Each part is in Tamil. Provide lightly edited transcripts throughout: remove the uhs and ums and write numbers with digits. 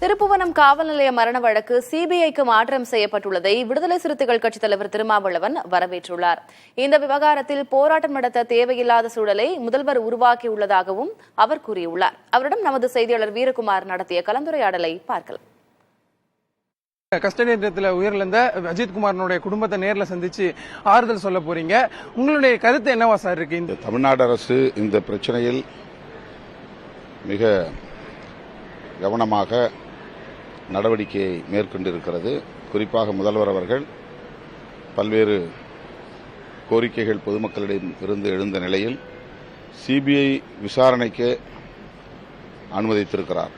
திருப்புவனம் காவல் நிலைய மரண வழக்கு சிபிஐக்கு மாற்றம் செய்யப்பட்டுள்ளதை விடுதலை சிறுத்தைகள் கட்சித் தலைவர் திருமாவளவன் வரவேற்றுள்ளார். இந்த விவகாரத்தில் போராட்டம் நடத்த தேவையில்லாத சூழலை முதல்வர் உருவாக்கியுள்ளதாகவும் அவர் கூறியுள்ளார். அவரிடம் நமது செய்தியாளர் வீரகுமார் நடத்திய கலந்துரையாடலை பார்க்கலாம். கஸ்டடியத்தில் உயிரிழந்த அஜித்குமாரனுடைய குடும்பத்தை நேரில் சந்திச்சு ஆறுதல் சொல்ல போறீங்க. உங்களுடைய கருத்து என்னவா சார் இருக்கு? இந்த தமிழ்நாடு அரசு இந்த பிரச்சனையில் மிக கவனமாக நடவடிக்கையை மேற்கொண்டிருக்கிறது. குறிப்பாக முதல்வர் அவர்கள் பல்வேறு கோரிக்கைகள் பொதுமக்களிடம் இருந்து எழுந்த நிலையில் சிபிஐ விசாரணைக்கு அனுமதித்திருக்கிறார்.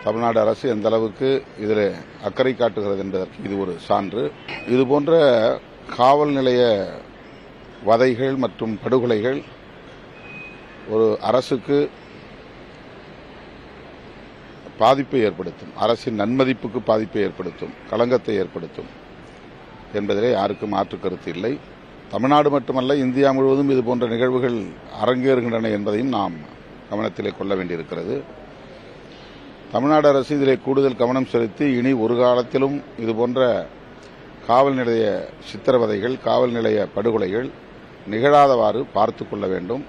தமிழ்நாடு அரசு எந்த அளவுக்கு இதில் அக்கறை காட்டுகிறது என்பதற்கு இது ஒரு சான்று. இதுபோன்ற காவல் நிலைய வதைகள் மற்றும் படுகொலைகள் ஒரு அரசுக்கு பாதிப்பை ஏற்படுத்தும், அரசின் நன்மதிப்புக்கு பாதிப்பை ஏற்படுத்தும், களங்கத்தை ஏற்படுத்தும் என்பதிலே யாருக்கும் மாற்று கருத்து இல்லை. தமிழ்நாடு மட்டுமல்ல, இந்தியா முழுவதும் இதுபோன்ற நிகழ்வுகள் அரங்கேறுகின்றன என்பதையும் நாம் கவனத்திலே கொள்ள வேண்டியிருக்கிறது. தமிழ்நாடு அரசு இதிலே கூடுதல் கவனம் செலுத்தி இனி ஒரு காலத்திலும் இதுபோன்ற காவல் நிலைய சித்திரவதைகள், காவல் நிலைய படுகொலைகள் நிகழாதவாறு பார்த்துக் கொள்ள வேண்டும்.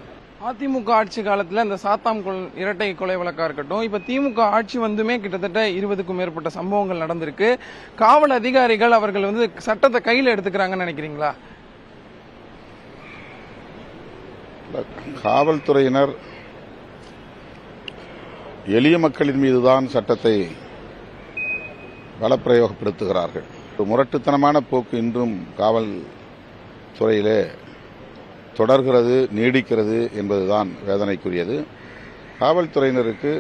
அதிமுக ஆட்சி காலத்தில் இந்த சாத்தாம் இரட்டை கொலை வழக்கா இருக்கட்டும், இப்ப திமுக ஆட்சி வந்துமே கிட்டத்தட்ட 20க்கும் மேற்பட்ட சம்பவங்கள் நடந்திருக்கு. காவல் அதிகாரிகள் அவர்கள் சட்டத்தை கையில் எடுத்துக்கிறாங்கன்னு நினைக்கிறீங்களா? காவல்துறையினர் எளிய மக்களின் மீதுதான் சட்டத்தை பலப்பிரயோகப்படுத்துகிறார்கள். முரட்டுத்தனமான போக்கு இன்றும் காவல்துறையிலே தொடர்கிறது, நீடிக்கிறது என்பதுதான் வேதனைக்குரியது. காவல்துறையினருக்கு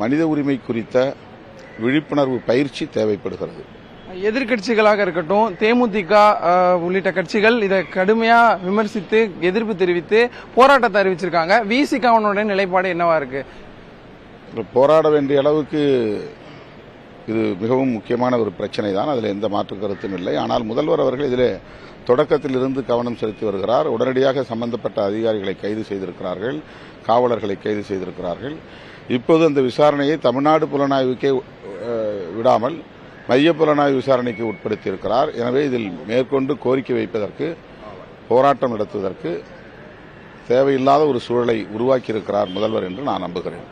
மனித உரிமை குறித்த விழிப்புணர்வு பயிற்சி தேவைப்படுகிறது. எதிர்கட்சிகளாக இருக்கட்டும், தேமுதிக உள்ளிட்ட கட்சிகள் இதை கடுமையா விமர்சித்து எதிர்ப்பு தெரிவித்து போராட்டத்தை அறிவிச்சிருக்காங்க. விசிகாவுடைய நிலைப்பாடு என்னவா இருக்கு? போராட வேண்டிய அளவுக்கு இது மிகவும் முக்கியமான ஒரு பிரச்சனை தான், அதில் எந்த மாற்று கருத்தும் இல்லை. ஆனால் முதல்வர் அவர்கள் இதில் தொடக்கத்தில் இருந்து கவனம் செலுத்தி வருகிறார். உடனடியாக சம்பந்தப்பட்ட அதிகாரிகளை கைது செய்திருக்கிறார்கள், காவலர்களை கைது செய்திருக்கிறார்கள். இப்போது அந்த விசாரணையை தமிழ்நாடு புலனாய்வுக்கே விடாமல் மைய புலனாய்வு விசாரணைக்கு உட்படுத்தியிருக்கிறார். எனவே இதில் மேற்கொண்டு கோரிக்கை வைப்பதற்கு, போராட்டம் நடத்துவதற்கு தேவையில்லாத ஒரு சூழலை உருவாக்கியிருக்கிறார் முதல்வர் என்று நான் நம்புகிறேன்.